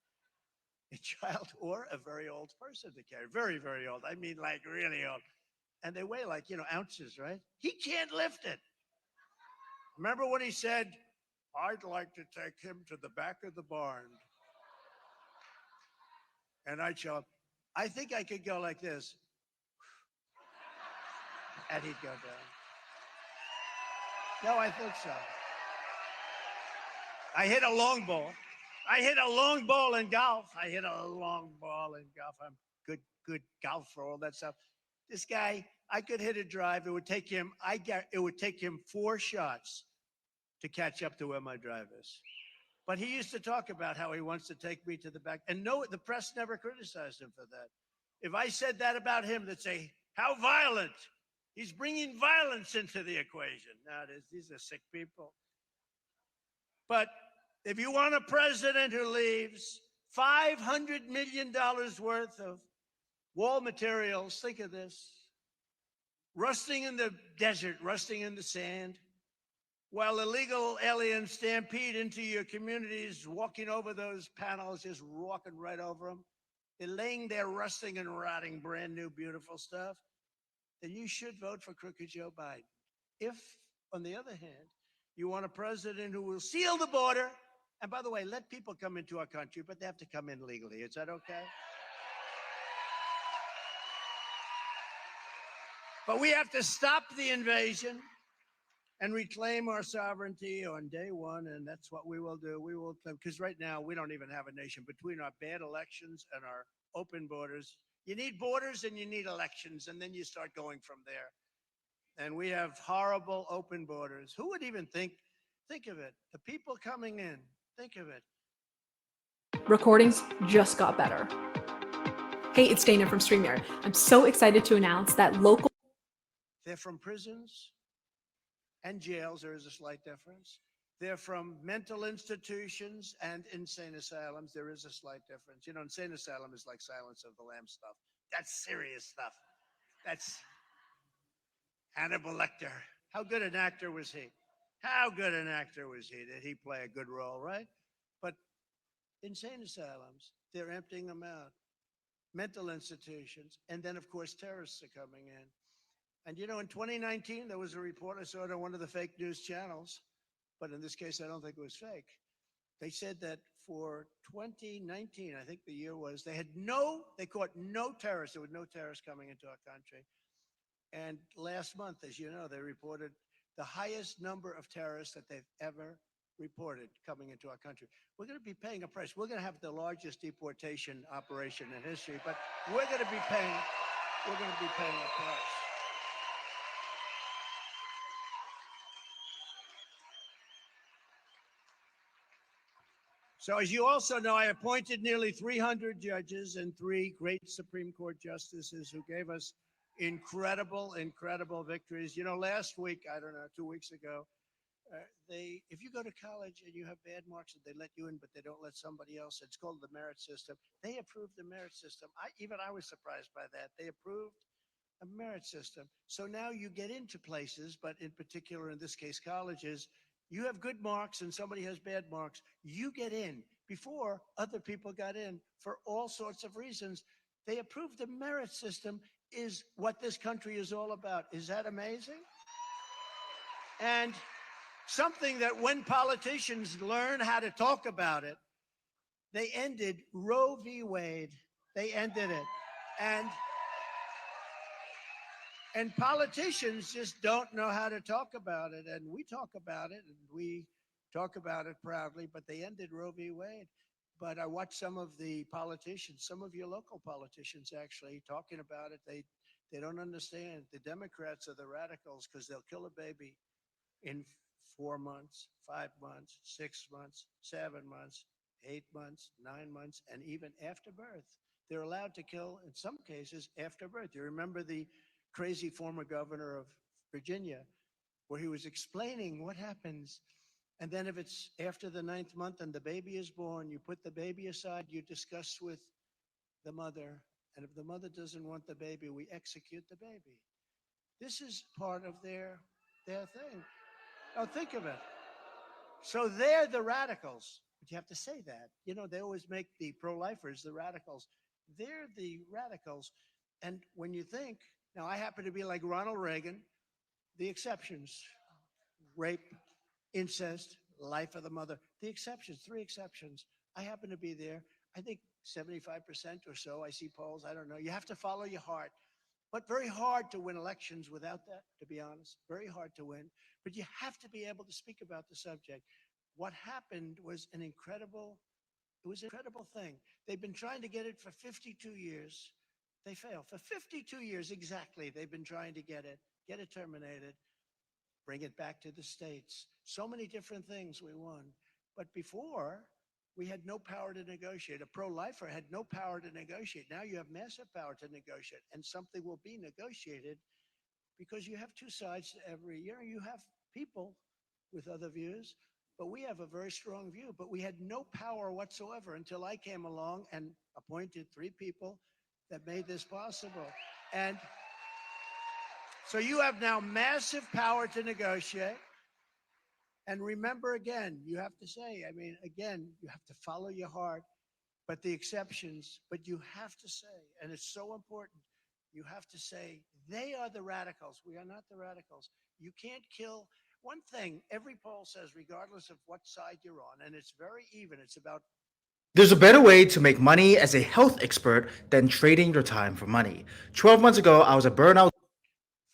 A child or a very old person to carry. Very, very old. I mean, like really old. And they weigh like, ounces, right? He can't lift it. Remember when he said, I'd like to take him to the back of the barn. And I'd show him, I think I could go like this. And he'd go down. No, I think so. I hit a long ball. In golf. I'm good golfer, all that stuff. This guy, I could hit a drive. It would take him 4 shots to catch up to where my drive is. But he used to talk about how he wants to take me to the back. And no, the press never criticized him for that. If I said that about him, they'd say, how violent. He's bringing violence into the equation. Now, these are sick people. But if you want a president who leaves $500 million worth of wall materials, think of this, rusting in the desert, rusting in the sand, while illegal aliens stampede into your communities, walking over those panels, just walking right over them. They're laying there rusting and rotting brand new, beautiful stuff. Then you should vote for crooked Joe Biden. If, on the other hand, you want a president who will seal the border, and by the way, let people come into our country, but they have to come in legally. Is that okay? But we have to stop the invasion and reclaim our sovereignty on day one, and that's what we will do. We will, because right now we don't even have a nation. Between our bad elections and our open borders, you need borders and you need elections, and then you start going from there. And we have horrible open borders. Who would even think of it, the people coming in, think of it. Recordings just got better. Hey, it's Dana from StreamYard. I'm so excited to announce that local. They're from prisons and jails. There is a slight difference. They're from mental institutions and insane asylums. There is a slight difference. You know, insane asylum is like Silence of the Lambs stuff. That's serious stuff. That's Hannibal Lecter. How good an actor was he? How good an actor was he? Did he play a good role, right? But insane asylums, they're emptying them out. Mental institutions, and then, of course, terrorists are coming in. And, you know, in 2019, there was a report I saw it on one of the fake news channels, but in this case, I don't think it was fake. They said that for 2019, I think the year was, they caught no terrorists. There were no terrorists coming into our country. And last month, as you know, they reported the highest number of terrorists that they've ever reported coming into our country. We're going to be paying a price. We're going to have the largest deportation operation in history, but we're going to be paying a price. So as you also know, I appointed nearly 300 judges and 3 great Supreme Court justices who gave us incredible victories. You know, last week, I don't know, 2 weeks ago, if you go to college and you have bad marks, they let you in, but they don't let somebody else. It's called the merit system. They approved the merit system. I was surprised by that. They approved a merit system. So now you get into places, but in particular, in this case, colleges, you have good marks and somebody has bad marks, you get in. Before, other people got in for all sorts of reasons. They approved the merit system is what this country is all about. Is that amazing? And something that when politicians learn how to talk about it, they ended Roe v. Wade. They ended it. And politicians just don't know how to talk about it. And we talk about it, and we talk about it proudly, but they ended Roe v. Wade. But I watched some of the politicians, some of your local politicians actually talking about it. They don't understand. The Democrats are the radicals because they'll kill a baby in 4 months, 5 months, 6 months, 7 months, 8 months, 9 months, and even after birth. They're allowed to kill, in some cases, after birth. You remember the crazy former governor of Virginia, where he was explaining what happens. And then if it's after the 9th month and the baby is born, you put the baby aside, you discuss with the mother. And if the mother doesn't want the baby, we execute the baby. This is part of their thing. Now think of it. So they're the radicals, but you have to say that. You know, they always make the pro-lifers the radicals. They're the radicals. And when you think, now I happen to be like Ronald Reagan, the exceptions, rape, incest, life of the mother, the exceptions, 3 exceptions. I happen to be there. I think 75% or so, I see polls, I don't know. You have to follow your heart. But very hard to win elections without that, to be honest. Very hard to win. But you have to be able to speak about the subject. What happened was an incredible thing. They've been trying to get it for 52 years. They failed. For 52 years exactly, they've been trying to get it terminated, bring it back to the states. So many different things we won. But before, we had no power to negotiate. A pro-lifer had no power to negotiate. Now you have massive power to negotiate, and something will be negotiated because you have 2 sides to every year. You have people with other views. but we have a very strong view. But we had no power whatsoever until I came along and appointed 3 people that made this possible. And so you have now massive power to negotiate. And remember, again, you have to say, I mean, again, you have to follow your heart, but the exceptions, but you have to say, and it's so important, you have to say, they are the radicals. We are not the radicals. You can't kill. One thing every poll says, regardless of what side you're on, and it's very even, it's about There's a better way to make money as a health expert than trading your time for money. 12 months ago, I was a burnout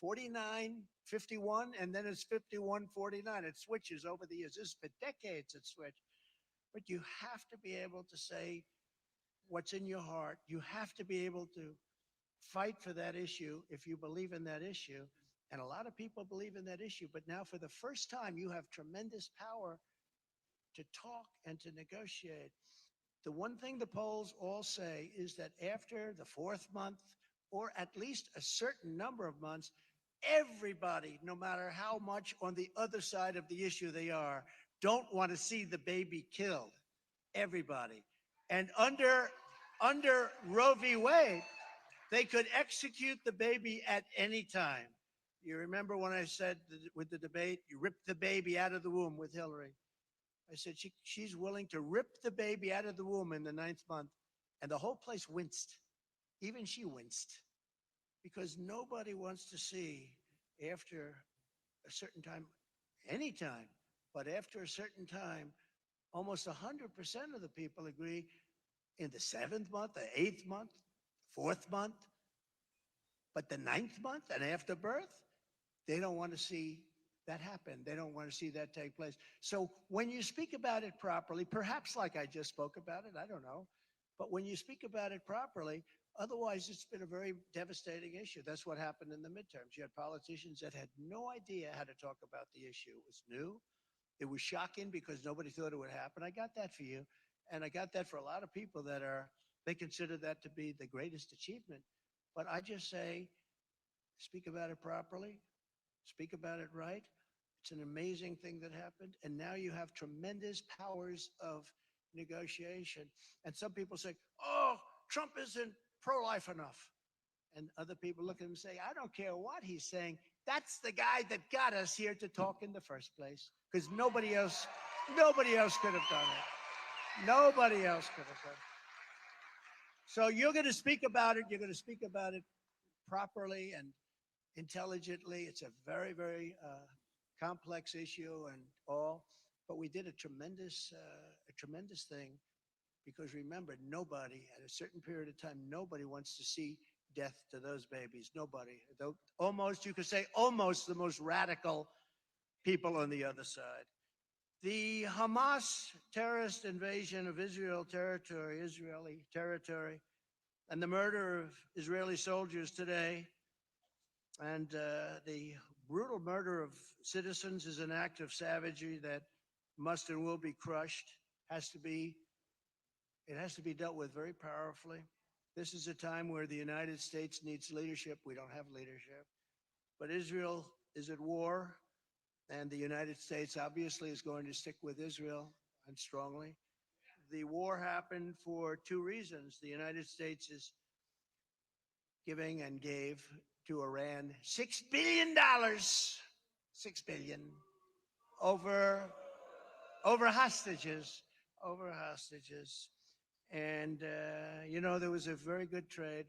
49-51, and then it's 51-49. It switches over the years. This is for decades it switched. But you have to be able to say what's in your heart. You have to be able to fight for that issue if you believe in that issue. And a lot of people believe in that issue. But now for the first time, you have tremendous power to talk and to negotiate. The one thing the polls all say is that after the 4th month, or at least a certain number of months, everybody, no matter how much on the other side of the issue they are, don't want to see the baby killed. Everybody. And under Roe v. Wade, they could execute the baby at any time. You remember when I said with the debate, you ripped the baby out of the womb with Hillary. I said she's willing to rip the baby out of the womb in the 9th month. And the whole place winced. Even she winced. Because nobody wants to see after a certain time, any time, but after a certain time, almost 100% of the people agree in the 7th month, the 8th month, 4th month, but the 9th month and after birth, they don't want to see that happen. They don't want to see that take place. So when you speak about it properly, perhaps like I just spoke about it, I don't know, but when you speak about it properly, otherwise it's been a very devastating issue. That's what happened in the midterms. You had politicians that had no idea how to talk about the issue. It was new. It was shocking because nobody thought it would happen. I got that for you. And I got that for a lot of people that they consider that to be the greatest achievement. But I just say, speak about it properly, speak about it right. It's an amazing thing that happened. And now you have tremendous powers of negotiation. And some people say, oh, Trump isn't pro-life enough. And other people look at him and say, I don't care what he's saying. That's the guy that got us here to talk in the first place. Because nobody else could have done it. Nobody else could have done it. So you're going to speak about it. You're going to speak about it properly and intelligently. It's a very, very complex issue and all. But we did a tremendous thing. Because remember, nobody, at a certain period of time, nobody wants to see death to those babies. Nobody. Almost, you could say, almost the most radical people on the other side. The Hamas terrorist invasion of Israeli territory, and the murder of Israeli soldiers today, and the brutal murder of citizens is an act of savagery that must and will be crushed, it has to be dealt with very powerfully. This is a time where the United States needs leadership. We don't have leadership. But Israel is at war, and the United States obviously is going to stick with Israel and strongly. The war happened for 2 reasons. The United States is giving and gave to Iran $6 billion, $6 billion, over hostages. And, there was a very good trade.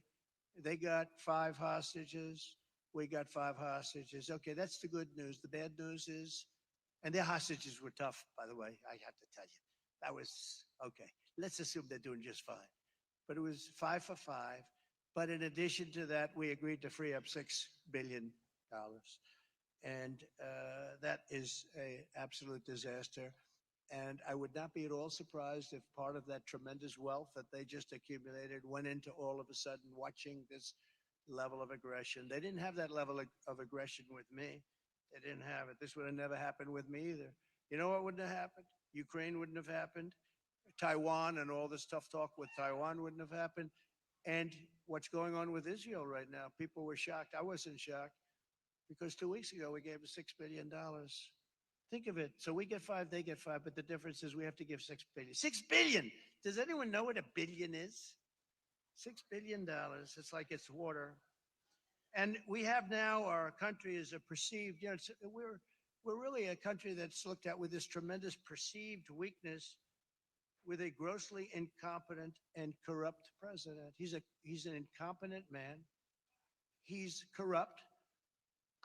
They got 5 hostages. We got 5 hostages. Okay, that's the good news. The bad news is, and their hostages were tough, by the way, I have to tell you. That was, okay, let's assume they're doing just fine. But it was 5 for 5. But in addition to that, we agreed to free up $6 billion. And that is an absolute disaster. And I would not be at all surprised if part of that tremendous wealth that they just accumulated went into all of a sudden watching this level of aggression. They didn't have that level of aggression with me. They didn't have it. This would have never happened with me either. You know what wouldn't have happened? Ukraine wouldn't have happened. Taiwan and all this tough talk with Taiwan wouldn't have happened. And what's going on with Israel right now, people were shocked. I wasn't shocked because 2 weeks ago we gave them $6 billion Think of it. So we get 5, they get 5, but the difference is we have to give 6 billion. 6 billion. Does anyone know what a billion is? $6 billion. It's like it's water. And we have now our country is a perceived, we're really a country that's looked at with this tremendous perceived weakness with a grossly incompetent and corrupt president. He's an incompetent man. He's corrupt.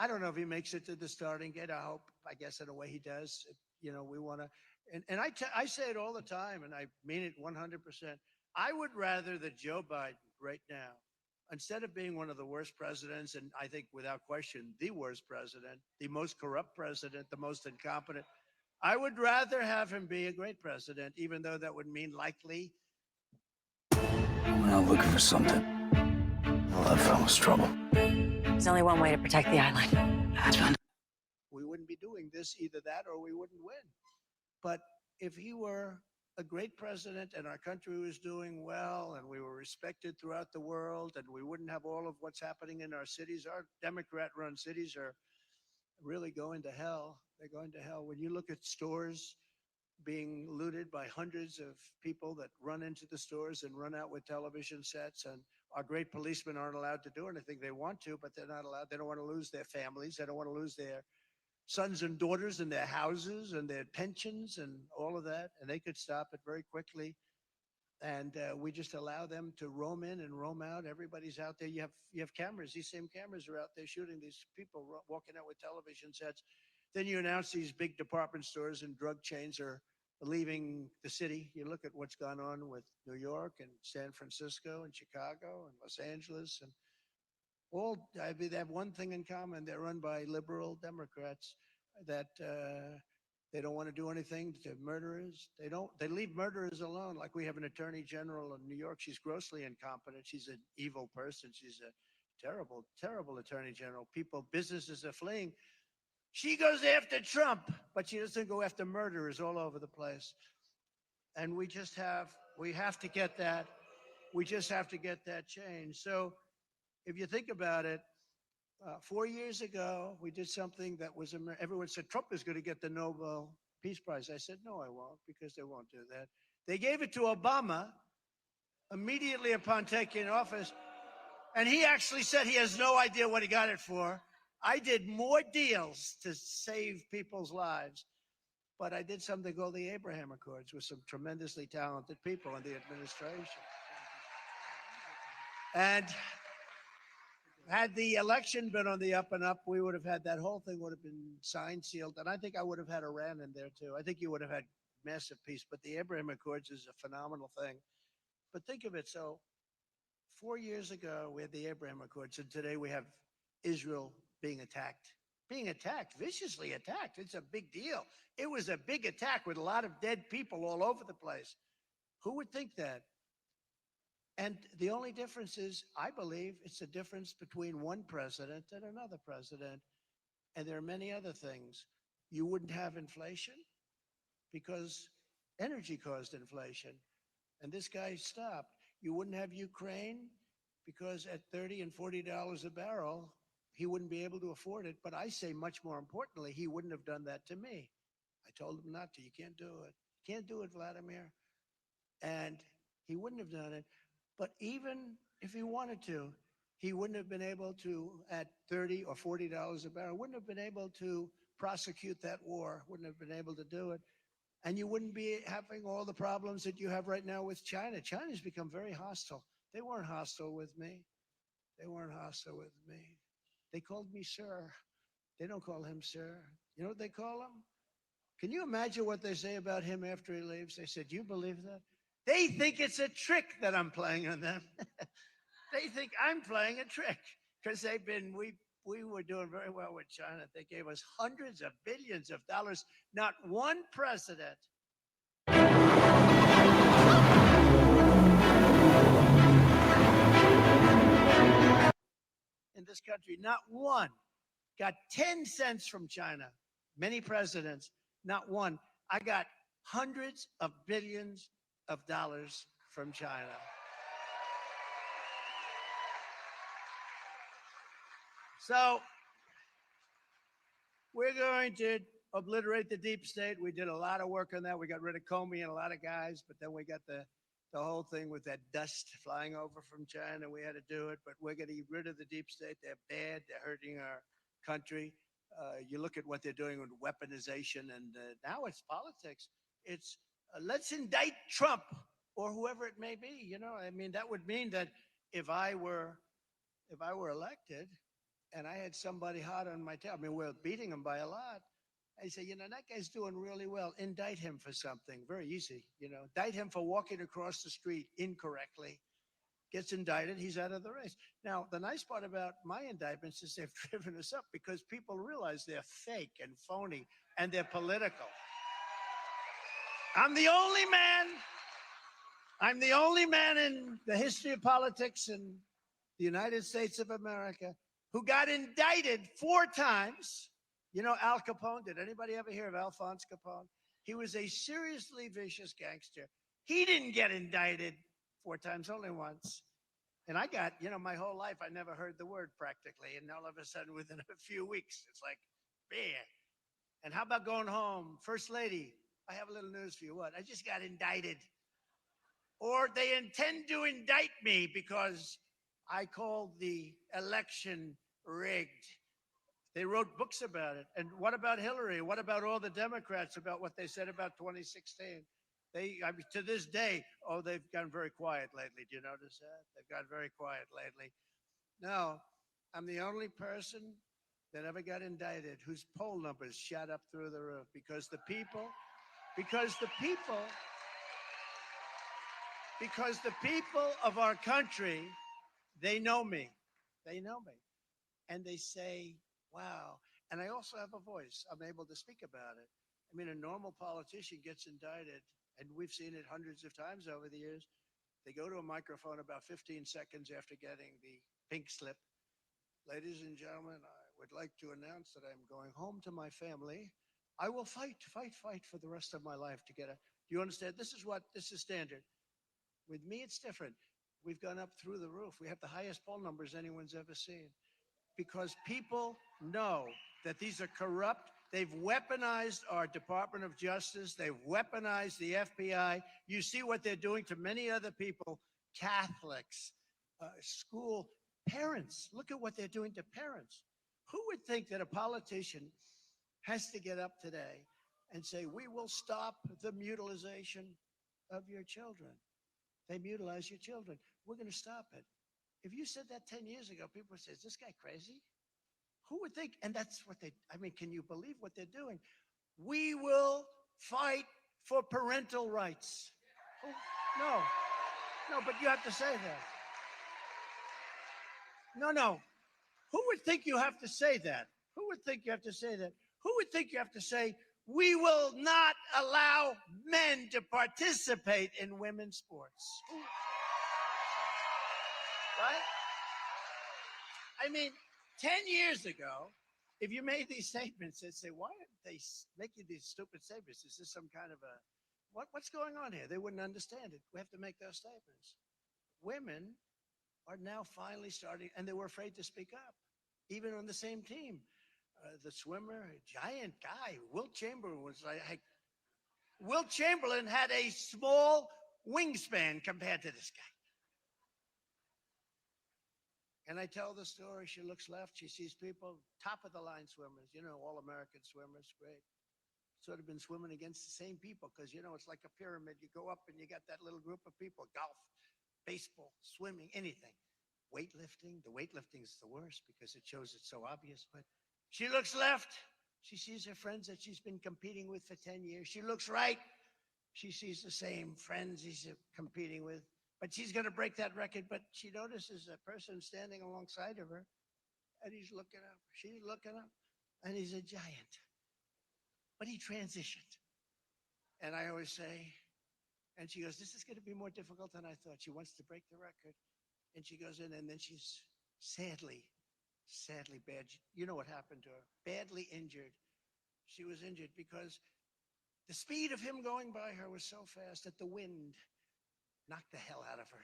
I don't know if he makes it to the starting gate. I guess in a way he does. We want to, and I say it all the time, and I mean it 100%. I would rather that Joe Biden right now, instead of being one of the worst presidents, and I think without question, the worst president, the most corrupt president, the most incompetent, I would rather have him be a great president, even though that would mean likely. I went out looking for something. All I found was trouble. There's only one way to protect the island. We wouldn't be doing this, either that or we wouldn't win. But if he were a great president and our country was doing well and we were respected throughout the world and we wouldn't have all of what's happening in our cities, our Democrat-run cities are really going to hell. They're going to hell. When you look at stores being looted by hundreds of people that run into the stores and run out with television sets, and our great policemen aren't allowed to do anything. They want to, but they're not allowed. They don't want to lose their families. They don't want to lose their sons and daughters and their houses and their pensions and all of that. And they could stop it very quickly. And we just allow them to roam in and roam out. Everybody's out there. You have cameras. These same cameras are out there shooting these people walking out with television sets. Then you announce these big department stores and drug chains are leaving the city. You look at what's gone on with New York and San Francisco and Chicago and Los Angeles, and they have one thing in common. They're run by liberal Democrats that they don't want to do anything to murderers. They leave murderers alone. Like we have an attorney general in New York. She's grossly incompetent. She's an evil person. She's a terrible, terrible attorney general. Businesses are fleeing. She goes after Trump, but she doesn't go after murderers all over the place. And we have to get that. We just have to get that change. So if you think about it, 4 years ago, we did something that was, everyone said Trump is going to get the Nobel Peace Prize. I said, no, I won't, because they won't do that. They gave it to Obama immediately upon taking office. And he actually said he has no idea what he got it for. I did more deals to save people's lives, but I did something called the Abraham Accords with some tremendously talented people in the administration. And had the election been on the up and up, we would have had that whole thing would have been signed, sealed, and I think I would have had Iran in there too. I think you would have had massive peace, but the Abraham Accords is a phenomenal thing. But think of it, so 4 years ago, we had the Abraham Accords, and today we have Israel being attacked, viciously attacked. It's a big deal. It was a big attack with a lot of dead people all over the place. Who would think that? And the only difference is, I believe, it's a difference between one president and another president. And there are many other things. You wouldn't have inflation because energy caused inflation. And this guy stopped. You wouldn't have Ukraine because at $30 and $40 a barrel, he wouldn't be able to afford it. But I say much more importantly, he wouldn't have done that to me. I told him not to. You can't do it. You can't do it, Vladimir. And he wouldn't have done it. But even if he wanted to, he wouldn't have been able to, at $30 or $40 a barrel, wouldn't have been able to prosecute that war, wouldn't have been able to do it. And you wouldn't be having all the problems that you have right now with China. China's become very hostile. They weren't hostile with me. They weren't hostile with me. They called me sir. They don't call him sir. You know what they call him? Can you imagine what they say about him after he leaves? They said, you believe that? They think it's a trick that I'm playing on them. They think I'm playing a trick because we were doing very well with China. They gave us hundreds of billions of dollars. Not one president in this country, not one, got 10 cents from China. Many presidents, not one. I got hundreds of billions of dollars from China. So we're going to obliterate the deep state. We did a lot of work on that. We got rid of Comey and a lot of guys, but then we got the whole thing with that dust flying over from China. We had to do it, but we're going to get rid of the deep state. They're bad. They're hurting our country. You look at what they're doing with weaponization, and now it's politics. It's let's indict Trump or whoever it may be. You know, I mean, that would mean that if I were elected and I had somebody hot on my tail, I mean, we're beating him by a lot. I say, you know, that guy's doing really well. Indict him for something. Very easy. You know, indict him for walking across the street incorrectly. Gets indicted, he's out of the race. Now, the nice part about my indictments is they've driven us up because people realize they're fake and phony and they're political. I'm the only man in the history of politics in the United States of America who got indicted 4 times. You know Al Capone? Did anybody ever hear of Alphonse Capone? He was a seriously vicious gangster. He didn't get indicted 4 times, only once. And I got, you know, my whole life, I never heard the word practically. And all of a sudden, within a few weeks, it's like, man. And how about going home? First lady, I have a little news for you. What? I just got indicted. Or they intend to indict me because I called the election rigged. They wrote books about it. And what about Hillary? What about all the Democrats about what they said about 2016? I mean, to this day, they've gone very quiet lately. Do you notice that? They've gone very quiet lately. No, I'm the only person that ever got indicted whose poll numbers shot up through the roof because the people of our country, they know me. They know me. And they say, wow. And I also have a voice. I'm able to speak about it. I mean, a normal politician gets indicted, and we've seen it hundreds of times over the years. They go to a microphone about 15 seconds after getting the pink slip. Ladies and gentlemen, I would like to announce that I'm going home to my family. I will fight for the rest of my life to get a. Do you understand? This is standard. With me, it's different. We've gone up through the roof. We have the highest poll numbers anyone's ever seen because people know that these are corrupt. They've weaponized our Department of Justice. They've weaponized the FBI. You see what they're doing to many other people, Catholics, school parents. Look at what they're doing to parents. Who would think that a politician has to get up today and say, we will stop the mutilization of your children? They mutilize your children. We're going to stop it. If you said that 10 years ago, people would say, is this guy crazy? Who would think? And that's what can you believe what they're doing? We will fight for parental rights. Oh, no, but you have to say that. No. Who would think you have to say that? Who would think you have to say that? Who would think you have to say, we will not allow men to participate in women's sports? Right? I mean, 10 years ago, if you made these statements, they'd say, why aren't they making these stupid statements? Is this some kind of what's going on here? They wouldn't understand it. We have to make those statements. Women are now finally starting, and they were afraid to speak up, even on the same team. The swimmer, a giant guy, Wilt Chamberlain was like, Wilt Chamberlain had a small wingspan compared to this guy. And I tell the story, she looks left, she sees people, top of the line swimmers, all American swimmers, great. Sort of been swimming against the same people because, it's like a pyramid. You go up and you got that little group of people, golf, baseball, swimming, anything. Weightlifting, the weightlifting is the worst because it shows it's so obvious. But she looks left, she sees her friends that she's been competing with for 10 years. She looks right, she sees the same friends she's competing with. But she's going to break that record. But she notices a person standing alongside of her, and he's looking up. She's looking up, and he's a giant. But he transitioned. And I always say, and she goes, this is going to be more difficult than I thought. She wants to break the record. And she goes in, and then she's sadly bad. You know what happened to her? Badly injured. She was injured because the speed of him going by her was so fast that the wind knocked the hell out of her.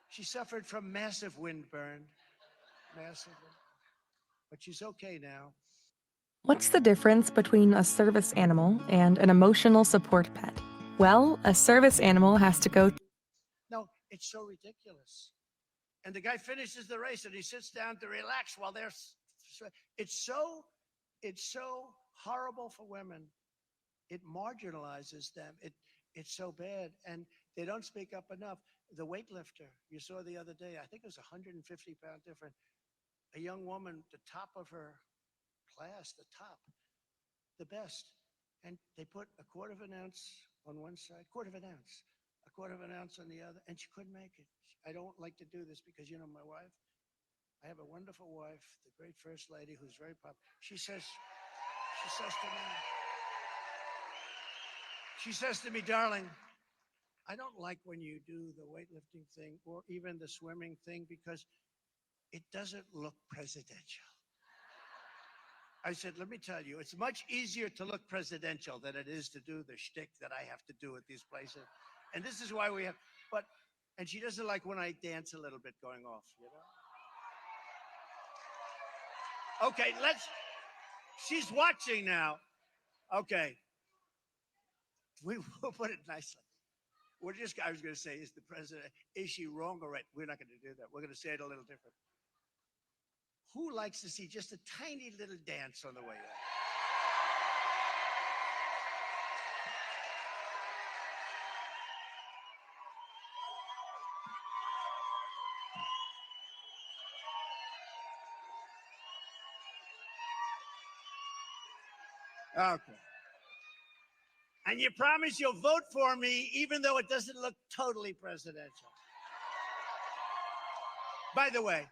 She suffered from massive wind burn. Massive. But she's okay now. What's the difference between a service animal and an emotional support pet? Well, a service animal has to go. No, it's so ridiculous. And the guy finishes the race and he sits down to relax while they're. It's so horrible for women. It marginalizes them. It's so bad, and they don't speak up enough. The weightlifter you saw the other day, I think it was 150-pound difference. A young woman, the top of her class, the best, and they put a quarter of an ounce on one side, quarter of an ounce on the other, and she couldn't make it. I don't like to do this because, you know, my wife, I have a wonderful wife, the great first lady who's very popular. She says to me, darling, I don't like when you do the weightlifting thing or even the swimming thing because it doesn't look presidential. I said, let me tell you, it's much easier to look presidential than it is to do the shtick that I have to do at these places. And this is why we have, and she doesn't like when I dance a little bit going off, you know? Okay, she's watching now. Okay. We'll put it nicely. I was going to say, is the president, is she wrong or right? We're not going to do that. We're going to say it a little different. Who likes to see just a tiny little dance on the way out? Okay. And you promise you'll vote for me even though it doesn't look totally presidential. By the way,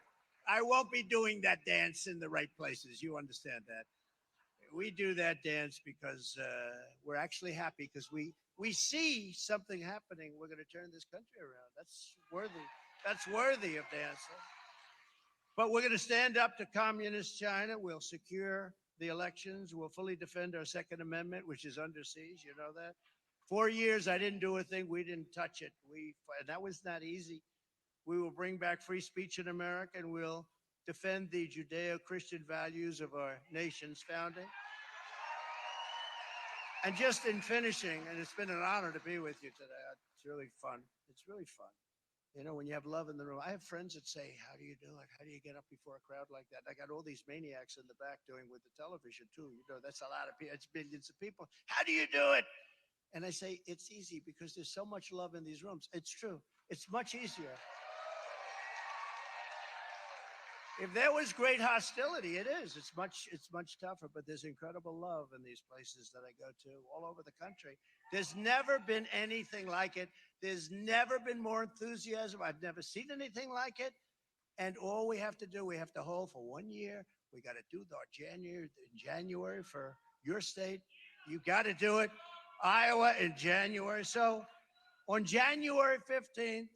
I won't be doing that dance in the right places. You understand that. We do that dance because we're actually happy because we see something happening. We're going to turn this country around. That's worthy of dancing. But we're going to stand up to communist China. We'll secure the elections. We'll fully defend our Second Amendment, which is under siege. You know that. 4 years, I didn't do a thing. We didn't touch it. That was not easy. We will bring back free speech in America, and we'll defend the Judeo-Christian values of our nation's founding. And just in finishing, and it's been an honor to be with you today. It's really fun. It's really fun. You know, when you have love in the room. I have friends that say, how do you do it? How do you get up before a crowd like that? I got all these maniacs in the back doing with the television, too. You know, that's a lot of people. It's billions of people. How do you do it? And I say, it's easy because there's so much love in these rooms. It's true. It's much easier. If there was great hostility, it is. It's much tougher, but there's incredible love in these places that I go to all over the country. There's never been anything like it. There's never been more enthusiasm. I've never seen anything like it. And all we have to do, we have to hold for 1 year. We got to do our January for your state. You got to do it. Iowa in January. So on January 15th,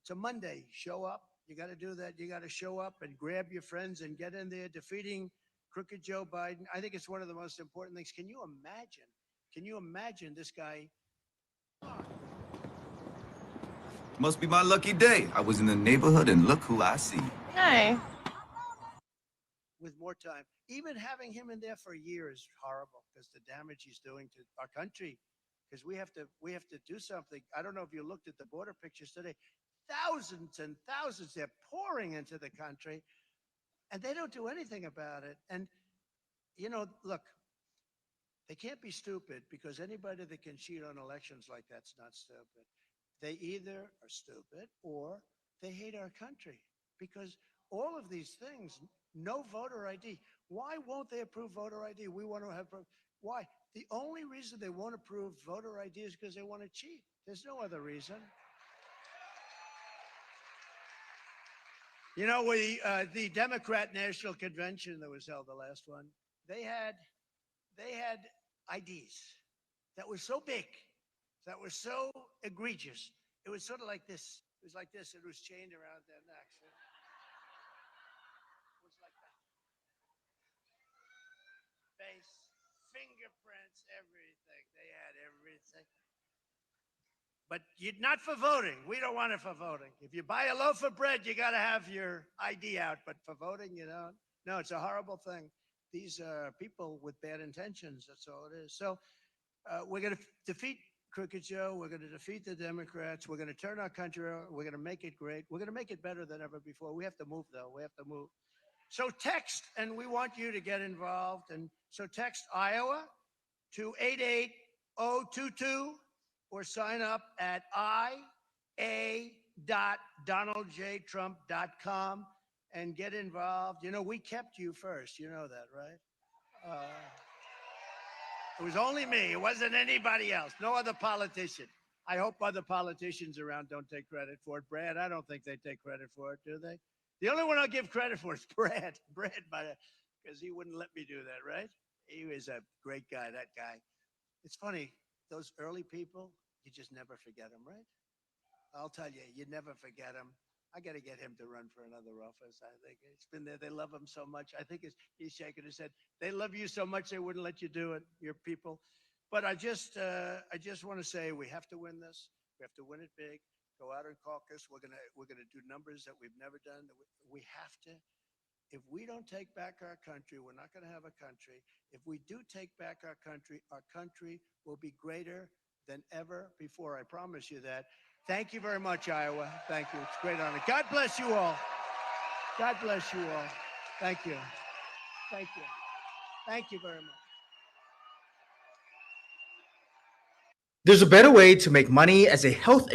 it's a Monday, show up. You got to do that. You got to show up and grab your friends and get in there defeating crooked Joe Biden. I think it's one of the most important things. Can you imagine this guy? Must be my lucky day. I was in the neighborhood and look who I see. Hi. With more time. Even having him in there for a year is horrible because the damage he's doing to our country. Because we have to do something. I don't know if you looked at the border pictures today. Thousands and thousands, they're pouring into the country, and they don't do anything about it. And, you know, look, they can't be stupid because anybody that can cheat on elections like that's not stupid. They either are stupid or they hate our country because all of these things, no voter ID. Why won't they approve voter ID? We want to have, why? The only reason they won't approve voter ID is because they want to cheat. There's no other reason. You know, the Democrat National Convention that was held, the last one, they had IDs that were so big, that were so egregious. It was sort of like this. It was like this. It was chained around their necks. It was like that. Face, fingerprints, everything. They had everything. But not for voting. We don't want it for voting. If you buy a loaf of bread, you got to have your ID out. But for voting, you don't. No, it's a horrible thing. these are people with bad intentions. That's all it is. So we're going to defeat Crooked Joe. We're going to defeat the Democrats. We're going to turn our country around. We're going to make it great. We're going to make it better than ever before. We have to move, though. We have to move. So text, and we want you to get involved. And so text Iowa to 88022 or sign up at ia.donaldjtrump.com and get involved. You know, we kept you first. You know that, right? It was only me. It wasn't anybody else. No other politician. I hope other politicians around don't take credit for it. Brad, I don't think they take credit for it, do they? The only one I'll give credit for is Brad. Brad, because he wouldn't let me do that, right? He was a great guy, that guy. It's funny, those early people, you just never forget them, right? I'll tell you, you never forget them. I got to get him to run for another office. I think it's been there. They love him so much. I think he's shaking his head. They love you so much they wouldn't let you do it, your people. But I just want to say we have to win this. We have to win it big. Go out and caucus. We're gonna do numbers that we've never done. We have to. If we don't take back our country, we're not going to have a country. If we do take back our country will be greater than ever before. I promise you that. Thank you very much, Iowa. Thank you. It's a great honor. God bless you all. God bless you all. Thank you. Thank you. Thank you very much. There's a better way to make money as a health